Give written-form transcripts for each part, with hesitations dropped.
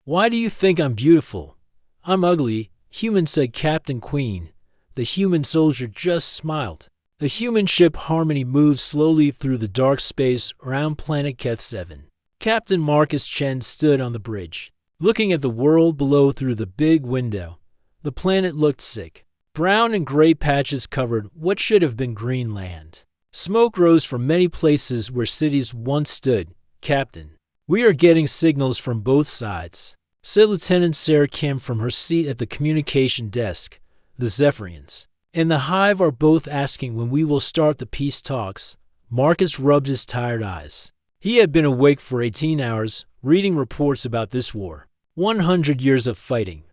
Why do you think I'm beautiful? I'm ugly, human, said Captain Queen. The human soldier just smiled. The human ship Harmony moved slowly through the dark space around planet Keth 7. Captain Marcus Chen stood on the bridge, looking at the world below through the big window. The planet looked sick. Brown and gray patches covered what should have been green land. Smoke rose from many places where cities once stood. Captain, we are getting signals from both sides, said Lieutenant Sarah Kim from her seat at the communication desk. The Zephyrians and the Hive are both asking when we will start the peace talks. Marcus rubbed his tired eyes. He had been awake for 18 hours, reading reports about this war. 100 years of fighting.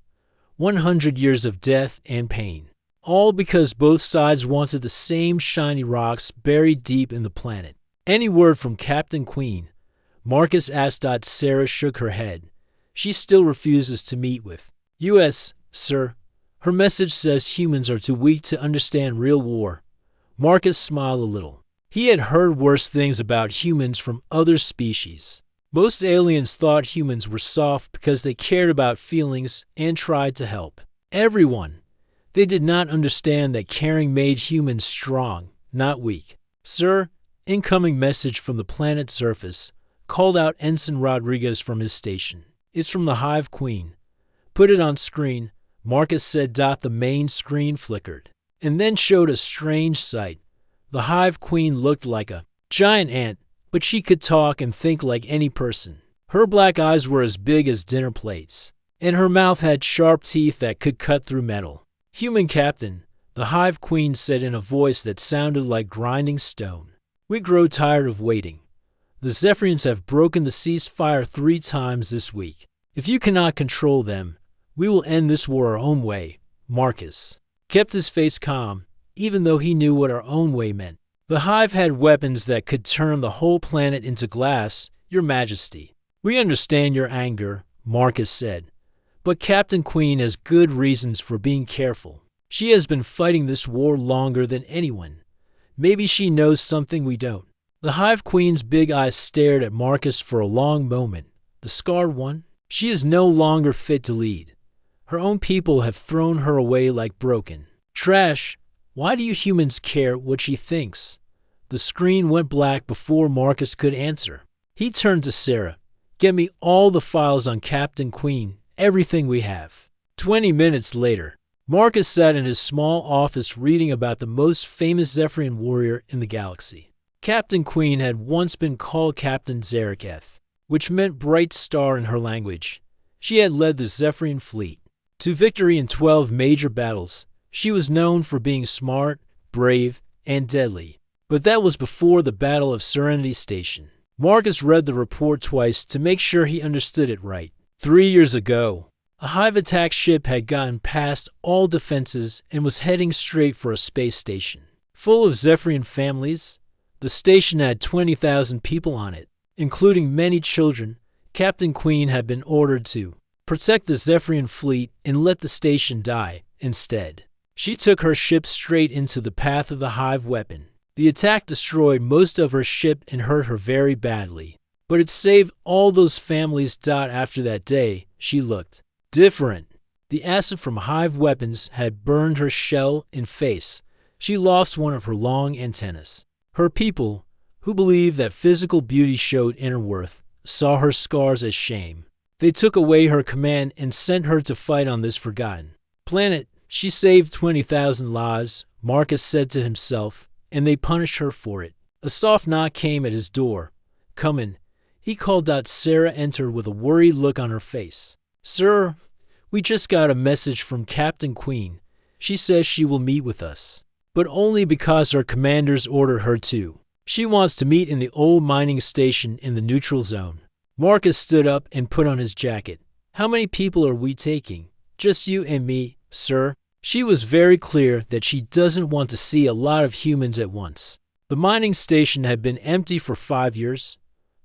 100 years of death and pain. All because both sides wanted the same shiny rocks buried deep in the planet. Any word from Captain Queen? Marcus asked. Sarah shook her head. She still refuses to meet with U.S., sir. Her message says humans are too weak to understand real war. Marcus smiled a little. He had heard worse things about humans from other species. Most aliens thought humans were soft because they cared about feelings and tried to help everyone. They did not understand that caring made humans strong, not weak. Sir, incoming message from the planet's surface, called out Ensign Rodriguez from his station. It's from the Hive Queen. Put it on screen, Marcus said. The main screen flickered, and then showed a strange sight. The Hive Queen looked like a giant ant, but she could talk and think like any person. Her black eyes were as big as dinner plates, and her mouth had sharp teeth that could cut through metal. Human Captain, the Hive Queen said in a voice that sounded like grinding stone. We grow tired of waiting. The Zephyrians have broken the ceasefire 3 times this week. If you cannot control them, we will end this war our own way. Marcus kept his face calm, even though he knew what our own way meant. The Hive had weapons that could turn the whole planet into glass, Your Majesty. We understand your anger, Marcus said. But Captain Queen has good reasons for being careful. She has been fighting this war longer than anyone. Maybe she knows something we don't. The Hive Queen's big eyes stared at Marcus for a long moment. The scarred one? She is no longer fit to lead. Her own people have thrown her away like broken trash. Why do you humans care what she thinks? The screen went black before Marcus could answer. He turned to Sarah. Get me all the files on Captain Queen, everything we have. 20 minutes later, Marcus sat in his small office reading about the most famous Zephyrian warrior in the galaxy. Captain Queen had once been called Captain Zaraketh, which meant bright star in her language. She had led the Zephyrian fleet to victory in 12 major battles. She was known for being smart, brave, and deadly. But that was before the Battle of Serenity Station. Marcus read the report twice to make sure he understood it right. 3 years ago, a Hive attack ship had gotten past all defenses and was heading straight for a space station. Full of Zephyrian families, the station had 20,000 people on it, including many children. Captain Queen had been ordered to protect the Zephyrian fleet and let the station die. Instead, she took her ship straight into the path of the Hive weapon. The attack destroyed most of her ship and hurt her very badly. But it saved all those families. After that day, she looked different. The acid from Hive weapons had burned her shell and face. She lost one of her long antennas. Her people, who believed that physical beauty showed inner worth, saw her scars as shame. They took away her command and sent her to fight on this forgotten planet. She saved 20,000 lives, Marcus said to himself, and they punished her for it. A soft knock came at his door. Come in, he called. Sarah entered with a worried look on her face. Sir, we just got a message from Captain Queen. She says she will meet with us, but only because her commanders ordered her to. She wants to meet in the old mining station in the neutral zone. Marcus stood up and put on his jacket. How many people are we taking? Just you and me, sir. She was very clear that she doesn't want to see a lot of humans at once. The mining station had been empty for 5 years.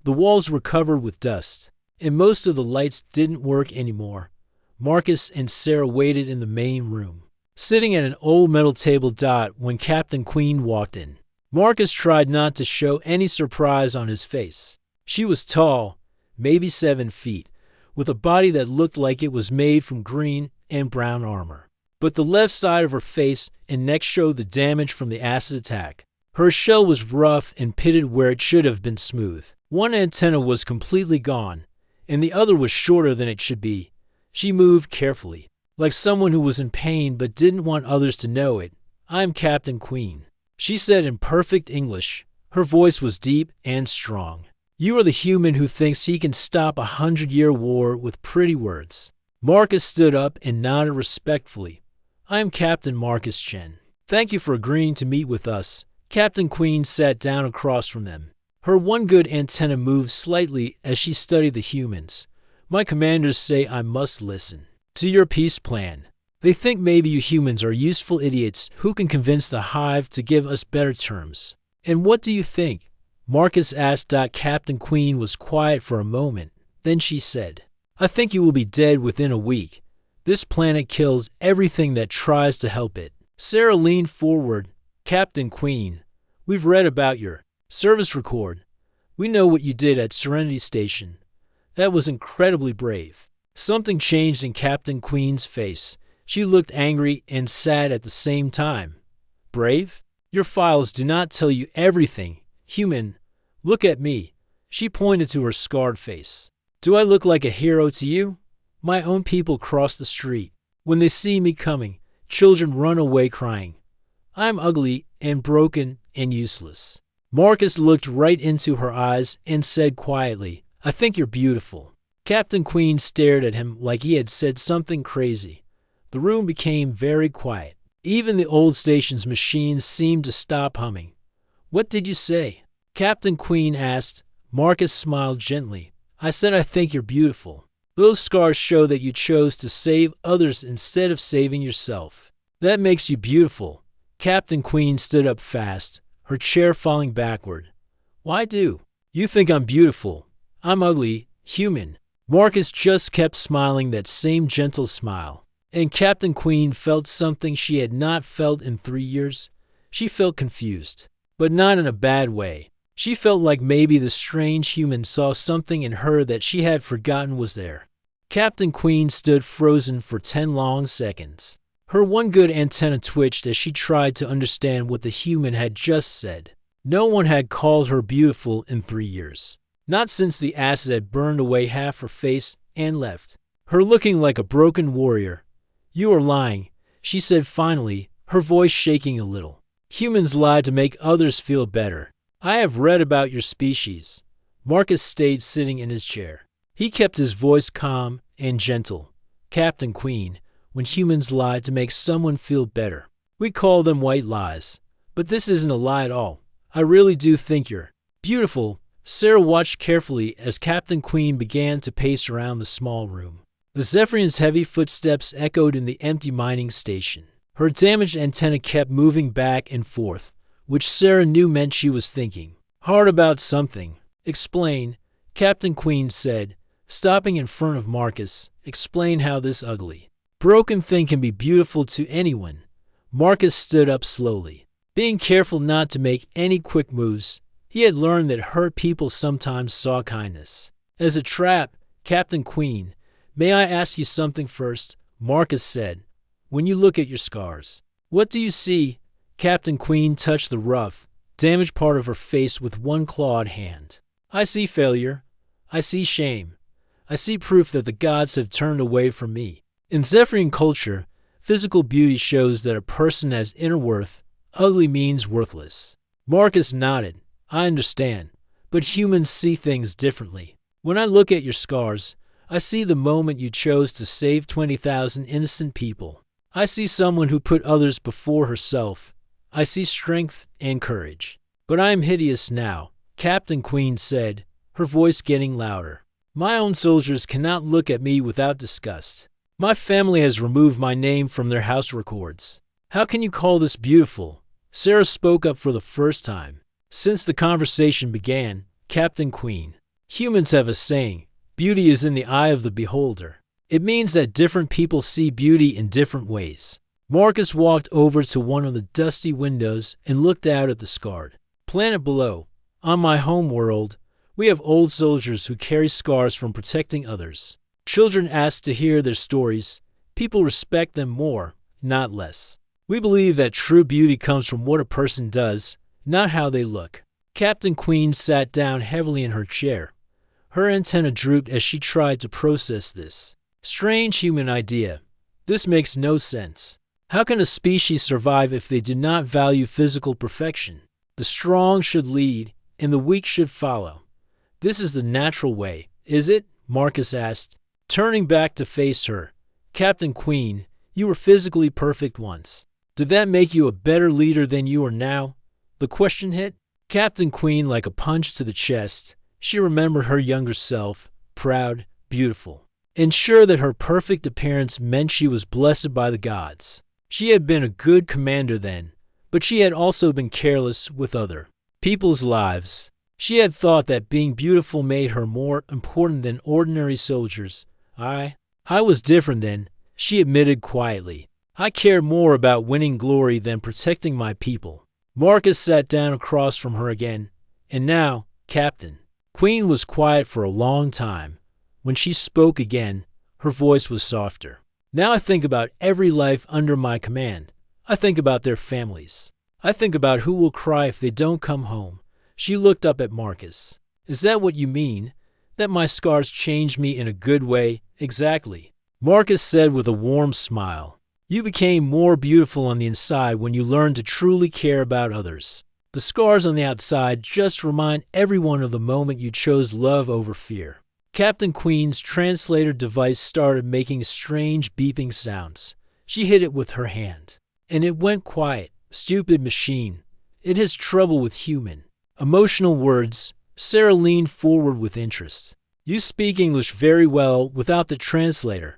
The walls were covered with dust, and most of the lights didn't work anymore. Marcus and Sarah waited in the main room, sitting at an old metal table. When Captain Queen walked in, Marcus tried not to show any surprise on his face. She was tall, maybe 7 feet, with a body that looked like it was made from green and brown armor. But the left side of her face and neck showed the damage from the acid attack. Her shell was rough and pitted where it should have been smooth. One antenna was completely gone, and the other was shorter than it should be. She moved carefully, like someone who was in pain but didn't want others to know it. "I'm Captain Queen," she said in perfect English. Her voice was deep and strong. "You are the human who thinks he can stop a 100-year war with pretty words." Marcus stood up and nodded respectfully. "I am Captain Marcus Chen. Thank you for agreeing to meet with us." Captain Queen sat down across from them. Her one good antenna moved slightly as she studied the humans. "My commanders say I must listen to your peace plan. They think maybe you humans are useful idiots who can convince the Hive to give us better terms." "And what do you think?" Marcus asked. Captain Queen was quiet for a moment. Then she said, "I think you will be dead within a week. This planet kills everything that tries to help it." Sarah leaned forward. "Captain Queen, we've read about your service record. We know what you did at Serenity Station. That was incredibly brave." Something changed in Captain Queen's face. She looked angry and sad at the same time. "Brave? Your files do not tell you everything. Human, look at me." She pointed to her scarred face. "Do I look like a hero to you? My own people cross the street. When they see me coming, children run away crying. I'm ugly and broken and useless." Marcus looked right into her eyes and said quietly, "I think you're beautiful." Captain Queen stared at him like he had said something crazy. The room became very quiet. Even the old station's machines seemed to stop humming. "What did you say?" Captain Queen asked. Marcus smiled gently. "I said I think you're beautiful. Those scars show that you chose to save others instead of saving yourself. That makes you beautiful." Captain Queen stood up fast, her chair falling backward. "Why do you think I'm beautiful? I'm ugly, human." Marcus just kept smiling that same gentle smile. And Captain Queen felt something she had not felt in 3 years. She felt confused, but not in a bad way. She felt like maybe the strange human saw something in her that she had forgotten was there. Captain Queen stood frozen for 10 long seconds. Her one good antenna twitched as she tried to understand what the human had just said. No one had called her beautiful in 3 years. Not since the acid had burned away half her face and left her looking like a broken warrior. "You are lying," she said finally, her voice shaking a little. "Humans lie to make others feel better. I have read about your species." Marcus stayed sitting in his chair. He kept his voice calm and gentle. "Captain Queen, when humans lie to make someone feel better, we call them white lies. But this isn't a lie at all. I really do think you're beautiful." Sarah watched carefully as Captain Queen began to pace around the small room. The Zephyrian's heavy footsteps echoed in the empty mining station. Her damaged antenna kept moving back and forth, which Sarah knew meant she was thinking hard about something. "Explain," Captain Queen said, stopping in front of Marcus. "Explain how this ugly, broken thing can be beautiful to anyone." Marcus stood up slowly, being careful not to make any quick moves. He had learned that hurt people sometimes saw kindness as a trap. "Captain Queen, may I ask you something first?" Marcus said. "When you look at your scars, what do you see?" Captain Queen touched the rough, damaged part of her face with one clawed hand. "I see failure. I see shame. I see proof that the gods have turned away from me." In Zephyrian culture, physical beauty shows that a person has inner worth. Ugly means worthless. Marcus nodded. "I understand, but humans see things differently. When I look at your scars, I see the moment you chose to save 20,000 innocent people. I see someone who put others before herself. I see strength and courage. But I am hideous now," Captain Queen said, her voice getting louder. "My own soldiers cannot look at me without disgust. My family has removed my name from their house records. How can you call this beautiful?" Sarah spoke up for the first time since the conversation began. "Captain Queen, humans have a saying, beauty is in the eye of the beholder. It means that different people see beauty in different ways." Marcus walked over to one of the dusty windows and looked out at the scarred planet below. "On my home world, we have old soldiers who carry scars from protecting others. Children ask to hear their stories. People respect them more, not less. We believe that true beauty comes from what a person does, not how they look. Captain Queen sat down heavily in her chair. Her antenna drooped as she tried to process this strange human idea. This makes no sense. How can a species survive if they do not value physical perfection? The strong should lead, and the weak should follow. This is the natural way, is it? Marcus asked, turning back to face her. Captain Queen, you were physically perfect once. Did that make you a better leader than you are now? The question hit Captain Queen like a punch to the chest. She remembered her younger self, proud, beautiful, and sure that her perfect appearance meant she was blessed by the gods. She had been a good commander then, but she had also been careless with other people's lives. She had thought that being beautiful made her more important than ordinary soldiers. I was different then, she admitted quietly. I cared more about winning glory than protecting my people. Marcus sat down across from her again. And now, Captain. Queen was quiet for a long time. When she spoke again, her voice was softer. Now I think about every life under my command. I think about their families. I think about who will cry if they don't come home. She looked up at Marcus. Is that what you mean? That my scars changed me in a good way? Exactly. Marcus said with a warm smile. You became more beautiful on the inside when you learned to truly care about others. The scars on the outside just remind everyone of the moment you chose love over fear. Captain Queen's translator device started making strange beeping sounds. She hit it with her hand. And it went quiet. Stupid machine. It has trouble with human emotional words. Sarah leaned forward with interest. You speak English very well without the translator.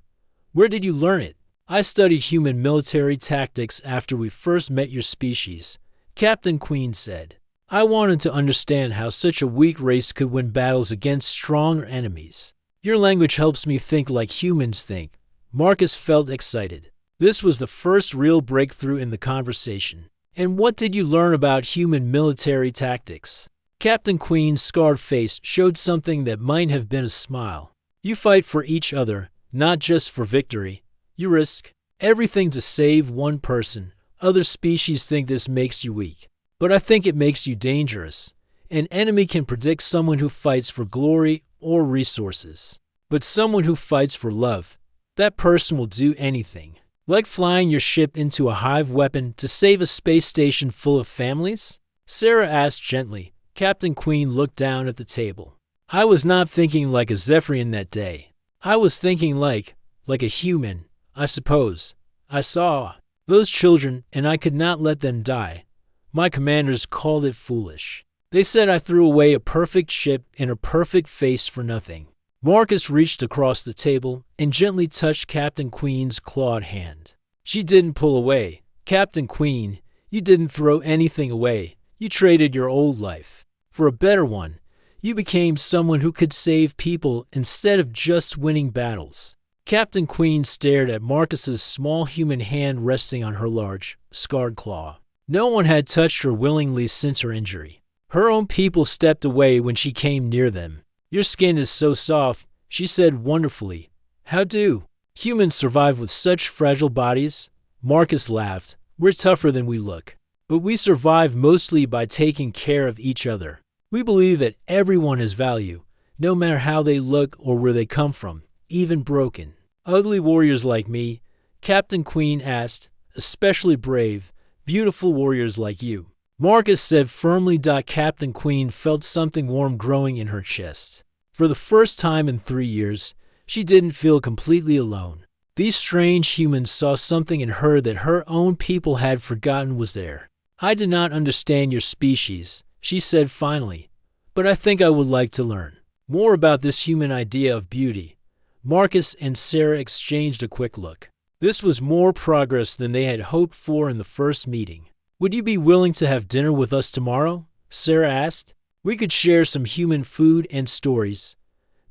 Where did you learn it? I studied human military tactics after we first met your species, Captain Queen said. I wanted to understand how such a weak race could win battles against stronger enemies. Your language helps me think like humans think. Marcus felt excited. This was the first real breakthrough in the conversation. And what did you learn about human military tactics? Captain Queen's scarred face showed something that might have been a smile. You fight for each other, not just for victory. You risk everything to save one person. Other species think this makes you weak. But I think it makes you dangerous. An enemy can predict someone who fights for glory or resources. But someone who fights for love, that person will do anything. Like flying your ship into a hive weapon to save a space station full of families? Sarah asked gently. Captain Queen looked down at the table. I was not thinking like a Zephyrian that day. I was thinking like a human, I suppose. I saw those children and I could not let them die. My commanders called it foolish. They said I threw away a perfect ship and a perfect face for nothing. Marcus reached across the table and gently touched Captain Queen's clawed hand. She didn't pull away. Captain Queen, you didn't throw anything away. You traded your old life for a better one. You became someone who could save people instead of just winning battles. Captain Queen stared at Marcus's small human hand resting on her large, scarred claw. No one had touched her willingly since her injury. Her own people stepped away when she came near them. Your skin is so soft, she said wonderfully. How do humans survive with such fragile bodies? Marcus laughed. We're tougher than we look. But we survive mostly by taking care of each other. We believe that everyone has value, no matter how they look or where they come from, even broken. Ugly warriors like me, Captain Queen asked, especially brave, beautiful warriors like you. Marcus said firmly. Captain Queen felt something warm growing in her chest. For the first time in 3 years, she didn't feel completely alone. These strange humans saw something in her that her own people had forgotten was there. I do not understand your species, she said finally, but I think I would like to learn more about this human idea of beauty. Marcus and Sarah exchanged a quick look. This was more progress than they had hoped for in the first meeting. Would you be willing to have dinner with us tomorrow? Sarah asked. We could share some human food and stories.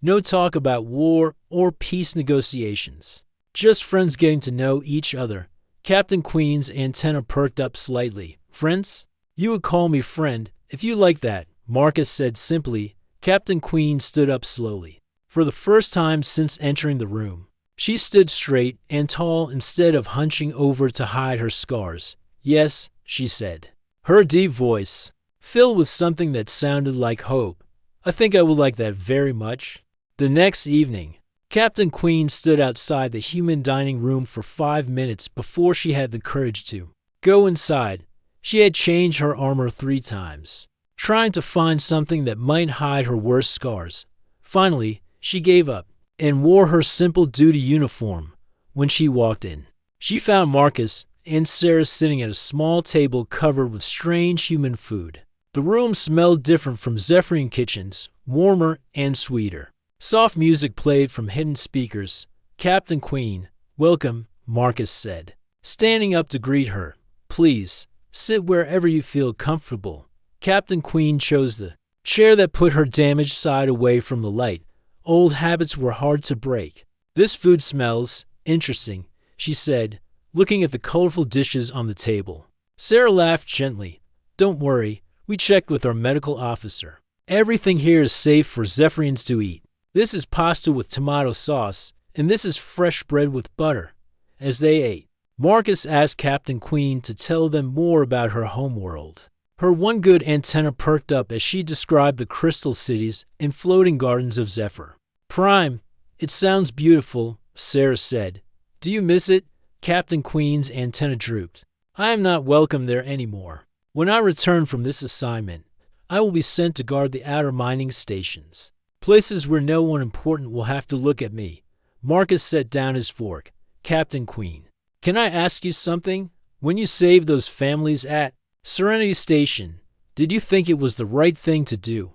No talk about war or peace negotiations. Just friends getting to know each other. Captain Queen's antenna perked up slightly. Friends? You would call me friend, if you like that, Marcus said simply. Captain Queen stood up slowly. for the first time since entering the room. She stood straight and tall instead of hunching over to hide her scars. "Yes," she said, her deep voice filled with something that sounded like hope. "I think I would like that very much." The next evening, Captain Queen stood outside the human dining room for 5 minutes before she had the courage to go inside. She had changed her armor 3 times, trying to find something that might hide her worst scars. Finally, she gave up and wore her simple duty uniform. When she walked in, she found Marcus and Sarah sitting at a small table covered with strange human food. The room smelled different from Zephyrian kitchens, warmer and sweeter. Soft music played from hidden speakers. "Captain Queen, welcome," Marcus said, standing up to greet her. "Please, sit wherever you feel comfortable." Captain Queen chose the chair that put her damaged side away from the light. Old habits were hard to break. "This food smells interesting," she said, looking at the colorful dishes on the table. Sarah laughed gently. "Don't worry, we checked with our medical officer. Everything here is safe for Zephyrians to eat. This is pasta with tomato sauce, and this is fresh bread with butter." As they ate, Marcus asked Captain Queen to tell them more about her homeworld. Her one good antenna perked up as she described the crystal cities and floating gardens of Zephyr. "Prime, it sounds beautiful," Sarah said. "Do you miss it?" Captain Queen's antenna drooped. "I am not welcome there anymore. When I return from this assignment, I will be sent to guard the outer mining stations, places where no one important will have to look at me." Marcus set down his fork. "Captain Queen, can I ask you something? When you saved those families at Serenity Station, did you think it was the right thing to do?"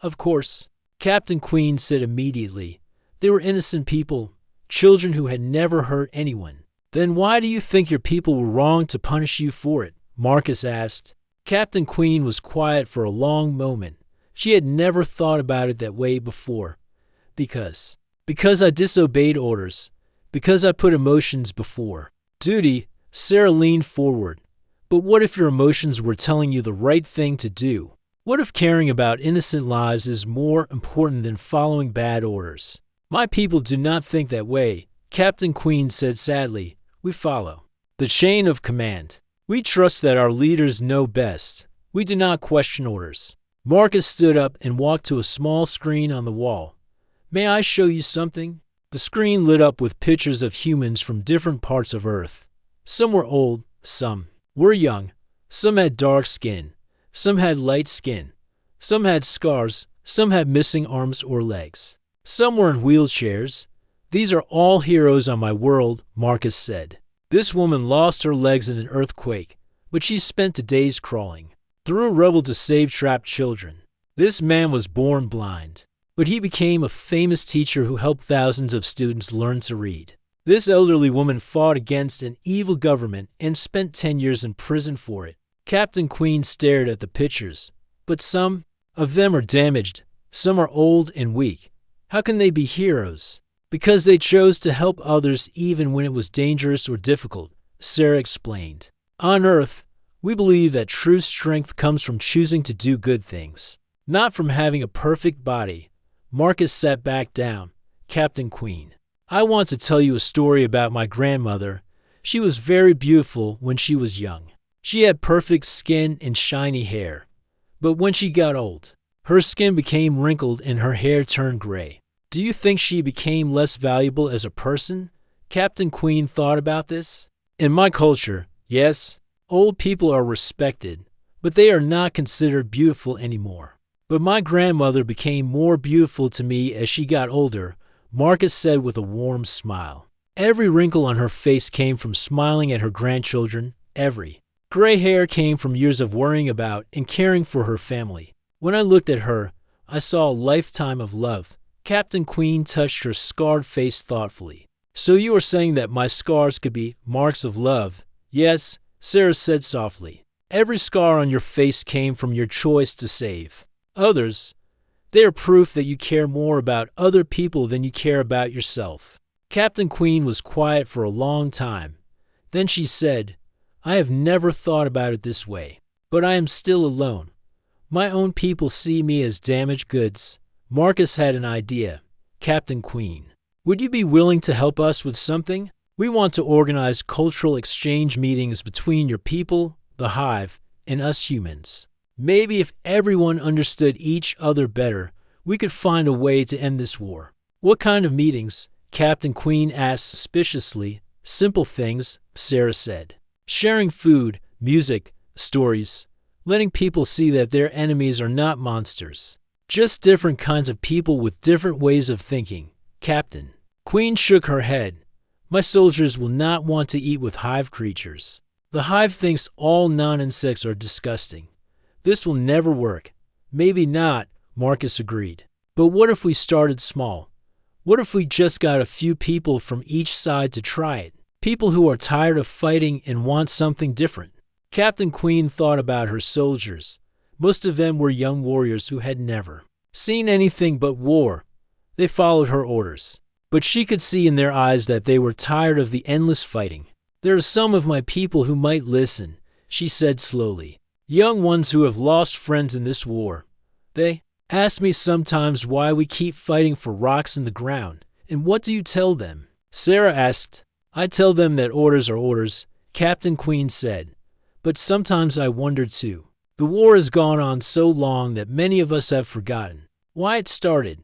"Of course," Captain Queen said immediately. "They were innocent people, children who had never hurt anyone." "Then why do you think your people were wrong to punish you for it?" Marcus asked. Captain Queen was quiet for a long moment. She had never thought about it that way before. Because I disobeyed orders. Because I put emotions before duty." Sarah leaned forward. "But what if your emotions were telling you the right thing to do? What if caring about innocent lives is more important than following bad orders?" "My people do not think that way," Captain Queen said sadly. "We follow the chain of command. We trust that our leaders know best. We do not question orders." Marcus stood up and walked to a small screen on the wall. "May I show you something?" The screen lit up with pictures of humans from different parts of Earth. Some were old, some were young, some had dark skin, some had light skin, some had scars, some had missing arms or legs. Some were in wheelchairs. "These are all heroes on my world," Marcus said. "This woman lost her legs in an earthquake, but she spent days crawling through rubble to save trapped children. This man was born blind, but he became a famous teacher who helped thousands of students learn to read. This elderly woman fought against an evil government and spent 10 years in prison for it." Captain Queen stared at the pictures. "But some of them are damaged. Some are old and weak. How can they be heroes?" "Because they chose to help others even when it was dangerous or difficult," Sarah explained. "On Earth, we believe that true strength comes from choosing to do good things, not from having a perfect body." Marcus sat back down. "Captain Queen, I want to tell you a story about my grandmother. She was very beautiful when she was young. She had perfect skin and shiny hair. But when she got old, her skin became wrinkled and her hair turned gray. Do you think she became less valuable as a person?" Captain Queen thought about this. "In my culture, yes, old people are respected, but they are not considered beautiful anymore. But my grandmother became more beautiful to me as she got older," Marcus said with a warm smile. Every wrinkle on her face came from smiling at her grandchildren. Every gray hair came from years of worrying about and caring for her family. "When I looked at her, I saw a lifetime of love." Captain Queen touched her scarred face thoughtfully. "So you are saying that my scars could be marks of love?" "Yes," Sarah said softly. "Every scar on your face came from your choice to save others. They are proof that you care more about other people than you care about yourself." Captain Queen was quiet for a long time. Then she said, "I have never thought about it this way, but I am still alone. My own people see me as damaged goods." Marcus had an idea. Captain Queen. Would you be willing to help us with something? We want to organize cultural exchange meetings between your people, the hive, and us humans. Maybe if everyone understood each other better, we could find a way to end this war. What kind of meetings? Captain Queen asked suspiciously. Simple things, Sarah said. Sharing food, music, stories, letting people see that their enemies are not monsters. Just different kinds of people with different ways of thinking. Captain Queen shook her head. My soldiers will not want to eat with hive creatures. The hive thinks all non-insects are disgusting. This will never work. Maybe not, Marcus agreed. But what if we started small? What if we just got a few people from each side to try it? People who are tired of fighting and want something different. Captain Queen thought about her soldiers. Most of them were young warriors who had never seen anything but war. They followed her orders. But she could see in their eyes that they were tired of the endless fighting. There are some of my people who might listen, she said slowly. Young ones who have lost friends in this war. They ask me sometimes why we keep fighting for rocks in the ground. And what do you tell them? Sarah asked. I tell them that orders are orders, Captain Queen said. But sometimes I wonder too. The war has gone on so long that many of us have forgotten why it started.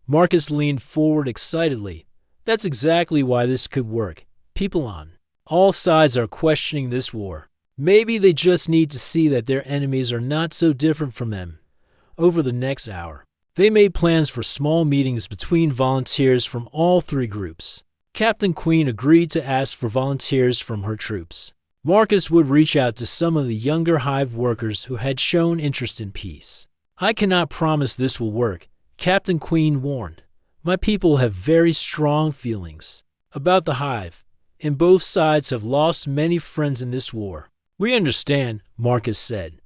Marcus leaned forward excitedly. That's exactly why this could work. People on all sides are questioning this war. Maybe they just need to see that their enemies are not so different from them. Over the next hour, they made plans for small meetings between volunteers from all three groups. Captain Queen agreed to ask for volunteers from her troops. Marcus would reach out to some of the younger hive workers who had shown interest in peace. I cannot promise this will work, Captain Queen warned. My people have very strong feelings about the hive, and both sides have lost many friends in this war. We understand, Marcus said,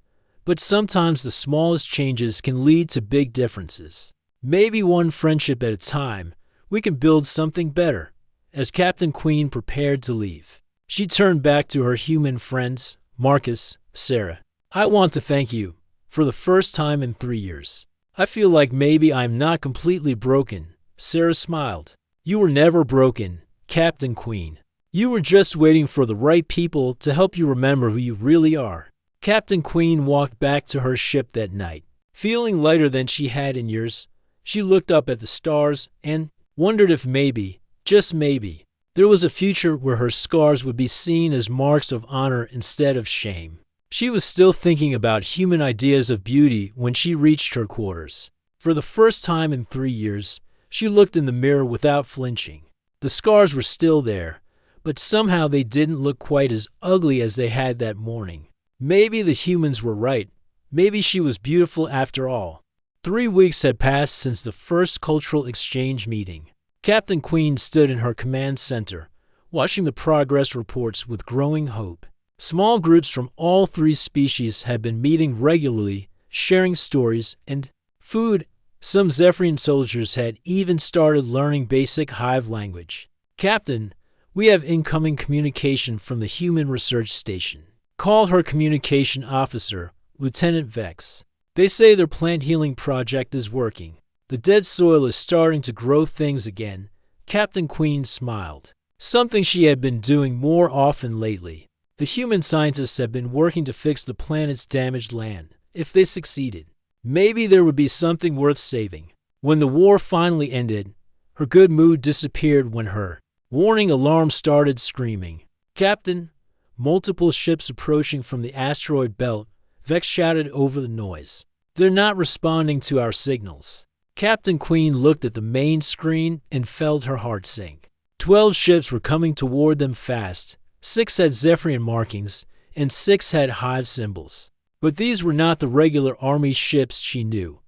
but sometimes the smallest changes can lead to big differences. Maybe one friendship at a time, we can build something better. As Captain Queen prepared to leave, she turned back to her human friends, Marcus, Sarah. I want to thank you. For the first time in 3 years, I feel like maybe I'm not completely broken. Sarah smiled. You were never broken, Captain Queen. You were just waiting for the right people to help you remember who you really are. Captain Queen walked back to her ship that night. Feeling lighter than she had in years, she looked up at the stars and wondered if maybe, just maybe, there was a future where her scars would be seen as marks of honor instead of shame. She was still thinking about human ideas of beauty when she reached her quarters. For the first time in 3 years, she looked in the mirror without flinching. The scars were still there, but somehow they didn't look quite as ugly as they had that morning. Maybe the humans were right. Maybe she was beautiful after all. 3 weeks had passed since the first cultural exchange meeting. Captain Queen stood in her command center, watching the progress reports with growing hope. Small groups from all three species had been meeting regularly, sharing stories and food. Some Zephyrian soldiers had even started learning basic hive language. Captain, we have incoming communication from the Human Research Station, called her communication officer, Lieutenant Vex. They say their plant healing project is working. The dead soil is starting to grow things again. Captain Queen smiled. Something she had been doing more often lately. The human scientists have been working to fix the planet's damaged land. If they succeeded, maybe there would be something worth saving. When the war finally ended, her good mood disappeared when her warning alarm started screaming. Captain, multiple ships approaching from the asteroid belt, Vex shouted over the noise. They're not responding to our signals. Captain Queen looked at the main screen and felt her heart sink. 12 ships were coming toward them fast. 6 had Zephyrian markings, and 6 had hive symbols. But these were not the regular army ships she knew.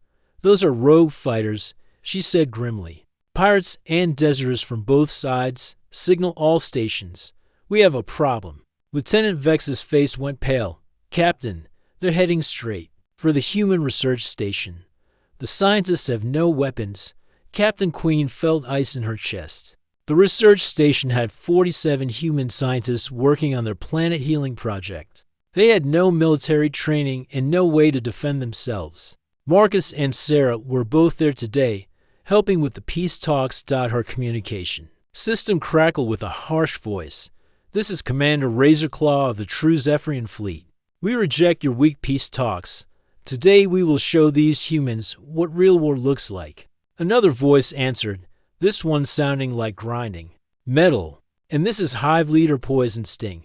Those are rogue fighters, she said grimly. Pirates and deserters from both sides, signal all stations. We have a problem. Lieutenant Vex's face went pale. Captain, they're heading straight for the Human Research Station. The scientists have no weapons. Captain Queen felt ice in her chest. The research station had 47 human scientists working on their planet healing project. They had no military training and no way to defend themselves. Marcus and Sarah were both there today, helping with the peace talks. Her communication system crackled with a harsh voice. This is Commander Razorclaw of the True Zephyrian Fleet. We reject your weak peace talks. Today we will show these humans what real war looks like. Another voice answered, this one sounding like grinding metal. And this is Hive Leader Poison Sting.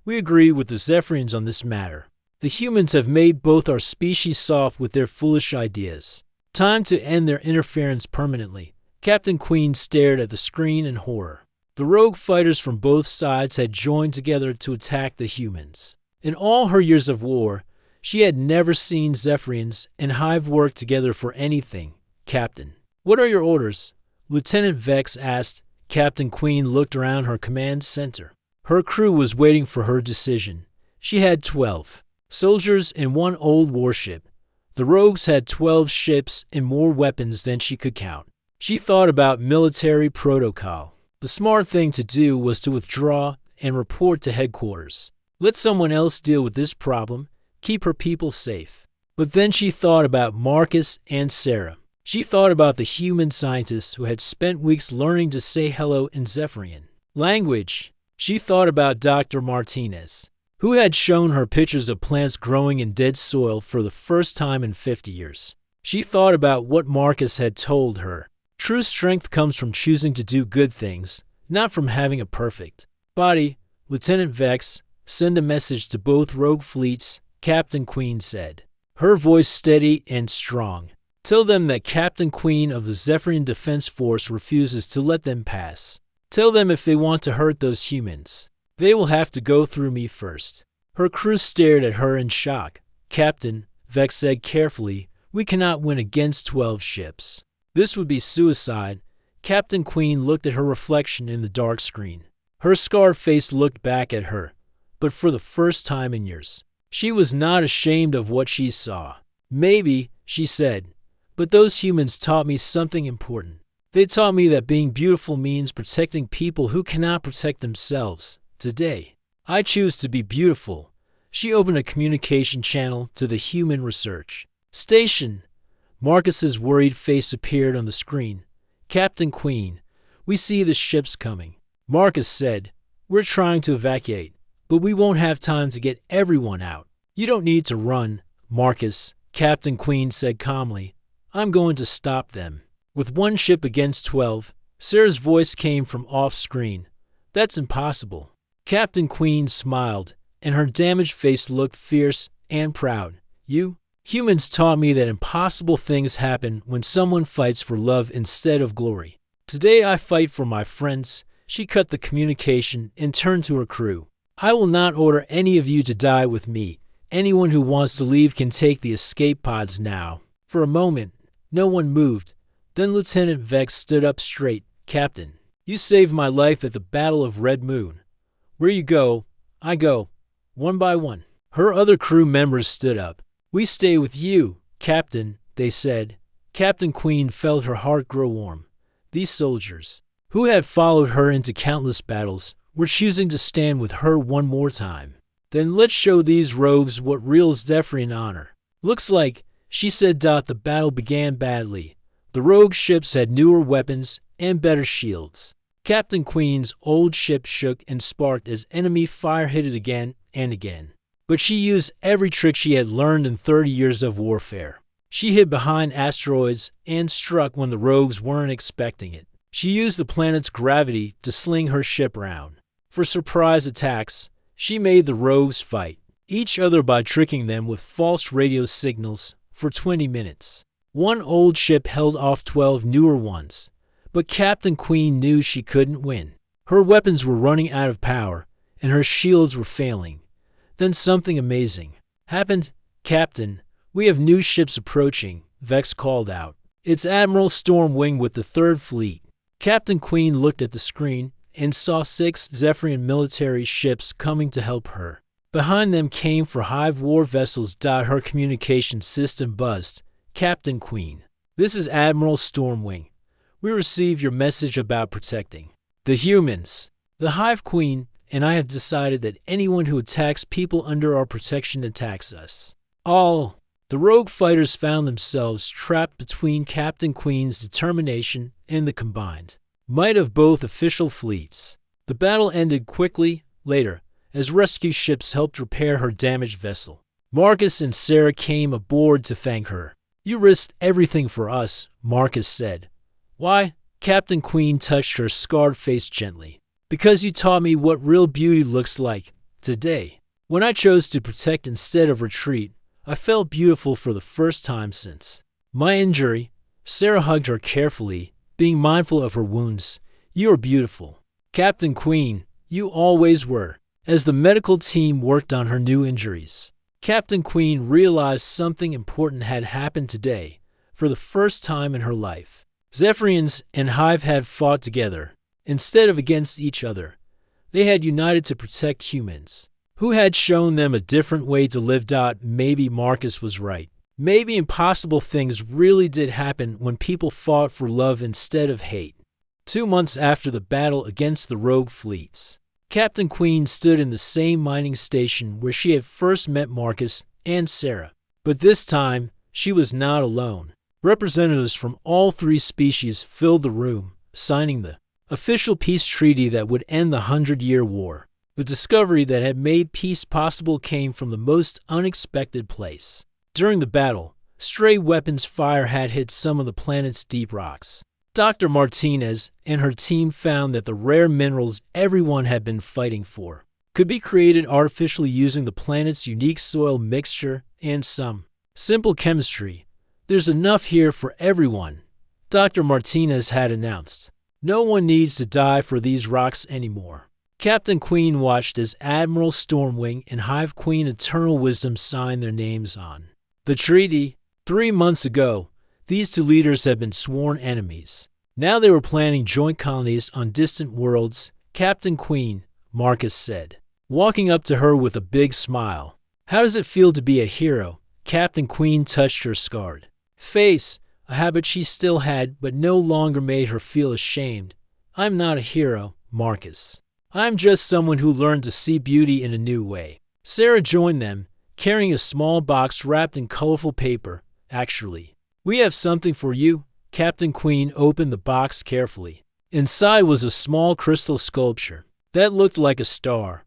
We agree with the Zephyrians on this matter. The humans have made both our species soft with their foolish ideas. Time to end their interference permanently. Captain Queen stared at the screen in horror. The rogue fighters from both sides had joined together to attack the humans. In all her years of war, she had never seen Zephyrians and Hive work together for anything. Captain, what are your orders? Lieutenant Vex asked. Captain Queen looked around her command center. Her crew was waiting for her decision. She had 12 soldiers and 1 old warship. The rogues had 12 ships and more weapons than she could count. She thought about military protocol. The smart thing to do was to withdraw and report to headquarters. Let someone else deal with this problem, keep her people safe. But then she thought about Marcus and Sarah. She thought about the human scientists who had spent weeks learning to say hello in Zephyrian language. She thought about Dr. Martinez, who had shown her pictures of plants growing in dead soil for the first time in 50 years. She thought about what Marcus had told her. True strength comes from choosing to do good things, not from having a perfect body. Lieutenant Vex, send a message to both rogue fleets, Captain Queen said, her voice steady and strong. Tell them that Captain Queen of the Zephyrian Defense Force refuses to let them pass. Tell them if they want to hurt those humans, they will have to go through me first. Her crew stared at her in shock. Captain, Vex said carefully, we cannot win against 12 ships. This would be suicide. Captain Queen looked at her reflection in the dark screen. Her scarred face looked back at her, but for the first time in years, she was not ashamed of what she saw. Maybe, she said, but those humans taught me something important. They taught me that being beautiful means protecting people who cannot protect themselves. Today, I choose to be beautiful. She opened a communication channel to the human research station. Marcus's worried face appeared on the screen. Captain Queen, we see the ships coming. Marcus said, we're trying to evacuate, but we won't have time to get everyone out. You don't need to run, Marcus, Captain Queen said calmly. I'm going to stop them. With 1 ship against 12, Sarah's voice came from off-screen. That's impossible. Captain Queen smiled, and her damaged face looked fierce and proud. You humans taught me that impossible things happen when someone fights for love instead of glory. Today I fight for my friends. She cut the communication and turned to her crew. I will not order any of you to die with me. Anyone who wants to leave can take the escape pods now. For a moment, no one moved. Then Lieutenant Vex stood up straight. Captain, you saved my life at the Battle of Red Moon. Where you go, I go. One by one. Her other crew members stood up. We stay with you, Captain, they said. Captain Queen felt her heart grow warm. These soldiers, who had followed her into countless battles, were choosing to stand with her one more time. Then let's show these rogues what real Zephyrian honor looks like, she said. The battle began badly. The rogue ships had newer weapons and better shields. Captain Queen's old ship shook and sparked as enemy fire hit it again and again. But she used every trick she had learned in 30 years of warfare. She hid behind asteroids and struck when the rogues weren't expecting it. She used the planet's gravity to sling her ship around. For surprise attacks, she made the rogues fight each other by tricking them with false radio signals for 20 minutes. 1 old ship held off 12 newer ones, but Captain Queen knew she couldn't win. Her weapons were running out of power, and her shields were failing. Then something amazing happened. Captain, we have new ships approaching, Vex called out. It's Admiral Stormwing with the 3rd Fleet. Captain Queen looked at the screen and saw 6 Zephyrian military ships coming to help her. Behind them came for Hive war vessels. Her communication system buzzed. Captain Queen, this is Admiral Stormwing. We received your message about protecting the humans. The Hive Queen and I have decided that anyone who attacks people under our protection attacks us all. The rogue fighters found themselves trapped between Captain Queen's determination and the combined might of both official fleets. The battle ended quickly later, as rescue ships helped repair her damaged vessel. Marcus and Sarah came aboard to thank her. "You risked everything for us," Marcus said. "Why?" Captain Queen touched her scarred face gently. "Because you taught me what real beauty looks like. Today, when I chose to protect instead of retreat, I felt beautiful for the first time since my injury." Sarah hugged her carefully, being mindful of her wounds. "You are beautiful, Captain Queen. You always were." As the medical team worked on her new injuries, Captain Queen realized something important had happened today for the first time in her life. Zephyrians and Hive had fought together instead of against each other. They had united to protect humans, who had shown them a different way to live. Maybe Marcus was right. Maybe impossible things really did happen when people fought for love instead of hate. 2 months after the battle against the rogue fleets, Captain Queen stood in the same mining station where she had first met Marcus and Sarah. But this time, she was not alone. Representatives from all 3 species filled the room, signing the official peace treaty that would end the 100-Year War. The discovery that had made peace possible came from the most unexpected place. During the battle, stray weapons fire had hit some of the planet's deep rocks. Dr. Martinez and her team found that the rare minerals everyone had been fighting for could be created artificially using the planet's unique soil mixture and some simple chemistry. "There's enough here for everyone," Dr. Martinez had announced. "No one needs to die for these rocks anymore." Captain Queen watched as Admiral Stormwing and Hive Queen Eternal Wisdom signed their names on the treaty. 3 months ago, these 2 leaders had been sworn enemies. Now they were planning joint colonies on distant worlds. "Captain Queen," Marcus said, walking up to her with a big smile. "How does it feel to be a hero?" Captain Queen touched her scarred face, a habit she still had but no longer made her feel ashamed. "I'm not a hero, Marcus. I'm just someone who learned to see beauty in a new way." Sarah joined them, carrying a small box wrapped in colorful paper. "Actually, we have something for you." Captain Queen opened the box carefully. Inside was a small crystal sculpture that looked like a star.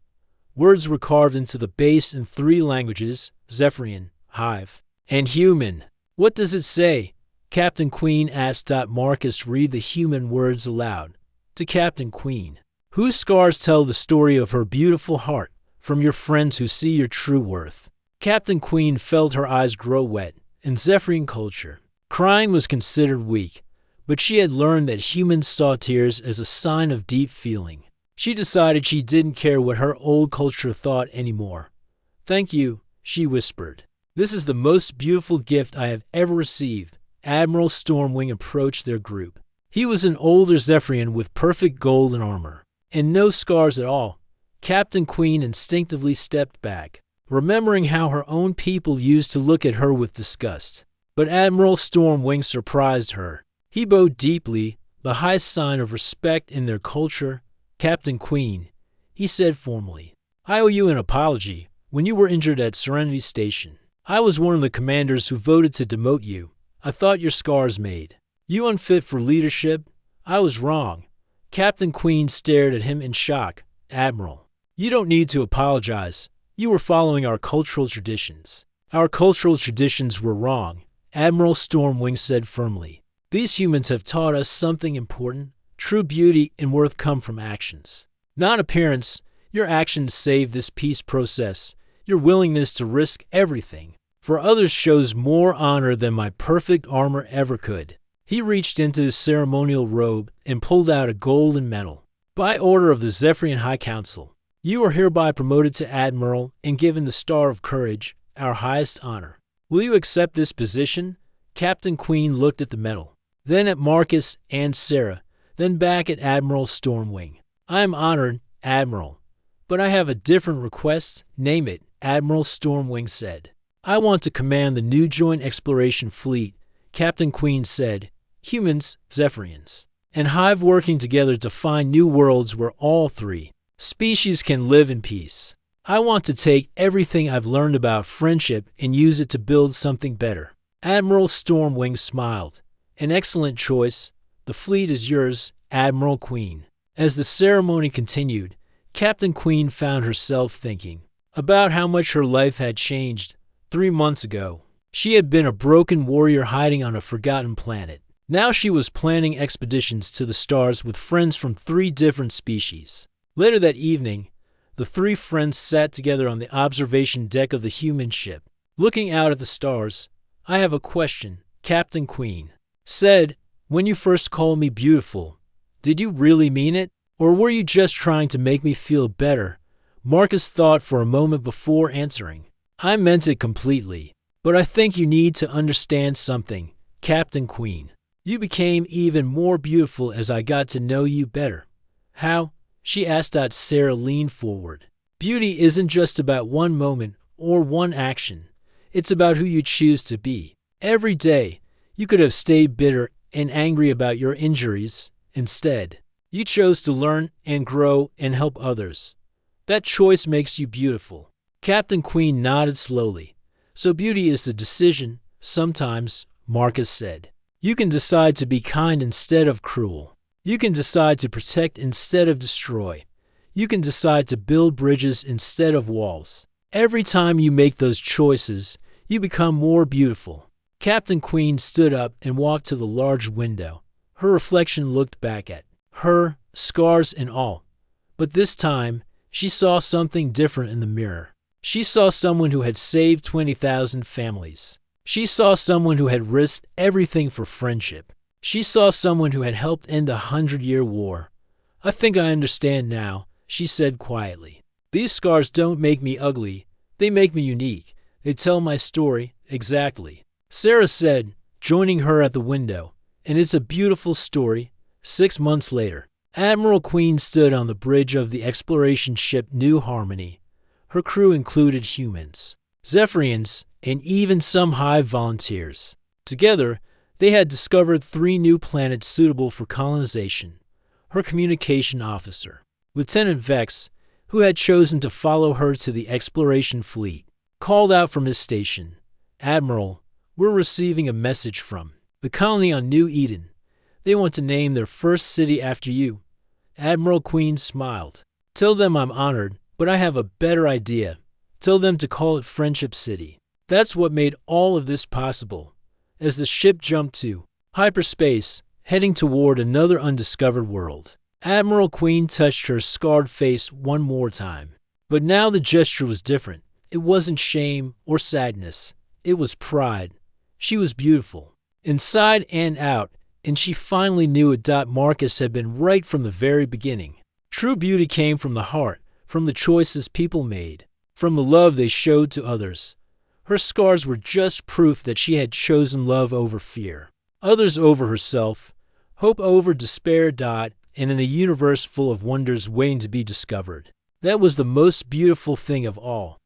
Words were carved into the base in 3 languages: Zephyrian, Hive, and Human. "What does it say?" Captain Queen asked. Marcus read the human words aloud to Captain Queen. "Whose scars tell the story of her beautiful heart, from your friends who see your true worth." Captain Queen felt her eyes grow wet. In Zephyrian culture, crying was considered weak, but she had learned that humans saw tears as a sign of deep feeling. She decided she didn't care what her old culture thought anymore. "Thank you," she whispered. "This is the most beautiful gift I have ever received." Admiral Stormwing approached their group. He was an older Zephyrian with perfect golden armor and no scars at all. Captain Queen instinctively stepped back, remembering how her own people used to look at her with disgust. But Admiral Stormwing surprised her. He bowed deeply, the highest sign of respect in their culture. "Captain Queen," he said formally, "I owe you an apology. When you were injured at Serenity Station, I was one of the commanders who voted to demote you. I thought your scars made you unfit for leadership. I was wrong." Captain Queen stared at him in shock. "Admiral, you don't need to apologize. You were following our cultural traditions." "Our cultural traditions were wrong," Admiral Stormwing said firmly. "These humans have taught us something important. True beauty and worth come from actions, not appearance. Your actions save this peace process. Your willingness to risk everything for others shows more honor than my perfect armor ever could." He reached into his ceremonial robe and pulled out a golden medal. "By order of the Zephyrian High Council, you are hereby promoted to Admiral and given the Star of Courage, our highest honor. Will you accept this position?" Captain Queen looked at the medal, then at Marcus and Sarah, then back at Admiral Stormwing. "I am honored, Admiral, but I have a different request." "Name it," Admiral Stormwing said. "I want to command the new Joint Exploration Fleet," Captain Queen said. "Humans, Zephyrians, and Hive working together to find new worlds where all 3 species can live in peace." I want to take everything I've learned about friendship and use it to build something better." Admiral Stormwing smiled. "An excellent choice. The fleet is yours, Admiral Queen." As the ceremony continued, Captain Queen found herself thinking about how much her life had changed. 3 months ago, she had been a broken warrior hiding on a forgotten planet. Now she was planning expeditions to the stars with friends from 3 different species. Later that evening, the 3 friends sat together on the observation deck of the human ship. Looking out at the stars, "I have a question," Captain Queen said. "When you first called me beautiful, did you really mean it? Or were you just trying to make me feel better?" Marcus thought for a moment before answering. "I meant it completely. But I think you need to understand something, Captain Queen. You became even more beautiful as I got to know you better." "How?" she asked. Sarah leaned forward. "Beauty isn't just about one moment or one action. It's about who you choose to be. Every day, you could have stayed bitter and angry about your injuries. Instead, you chose to learn and grow and help others. That choice makes you beautiful." Captain Queen nodded slowly. "So beauty is a decision, sometimes," Marcus said. "You can decide to be kind instead of cruel. You can decide to protect instead of destroy. You can decide to build bridges instead of walls. Every time you make those choices, you become more beautiful." Captain Queen stood up and walked to the large window. Her reflection looked back at her, scars and all. But this time, she saw something different in the mirror. She saw someone who had saved 20,000 families. She saw someone who had risked everything for friendship. She saw someone who had helped end a 100-year war. "I think I understand now," she said quietly. "These scars don't make me ugly. They make me unique. They tell my story exactly," Sarah said, joining her at the window. "And it's a beautiful story." 6 months later, Admiral Queen stood on the bridge of the exploration ship New Harmony. Her crew included humans, Zephyrians, and even some Hive volunteers. Together, they had discovered 3 new planets suitable for colonization. Her communication officer, Lieutenant Vex, who had chosen to follow her to the exploration fleet, called out from his station, "Admiral, we're receiving a message from the colony on New Eden. They want to name their first city after you." Admiral Queen smiled. "Tell them I'm honored, but I have a better idea. Tell them to call it Friendship City." That's what made all of this possible. As the ship jumped to hyperspace, heading toward another undiscovered world, Admiral Queen touched her scarred face one more time. But now the gesture was different. It wasn't shame or sadness. It was pride. She was beautiful, inside and out, and she finally knew it. Marcus had been right from the very beginning. True beauty came from the heart, from the choices people made, from the love they showed to others. Her scars were just proof that she had chosen love over fear, others over herself, hope over despair. And in a universe full of wonders waiting to be discovered, that was the most beautiful thing of all.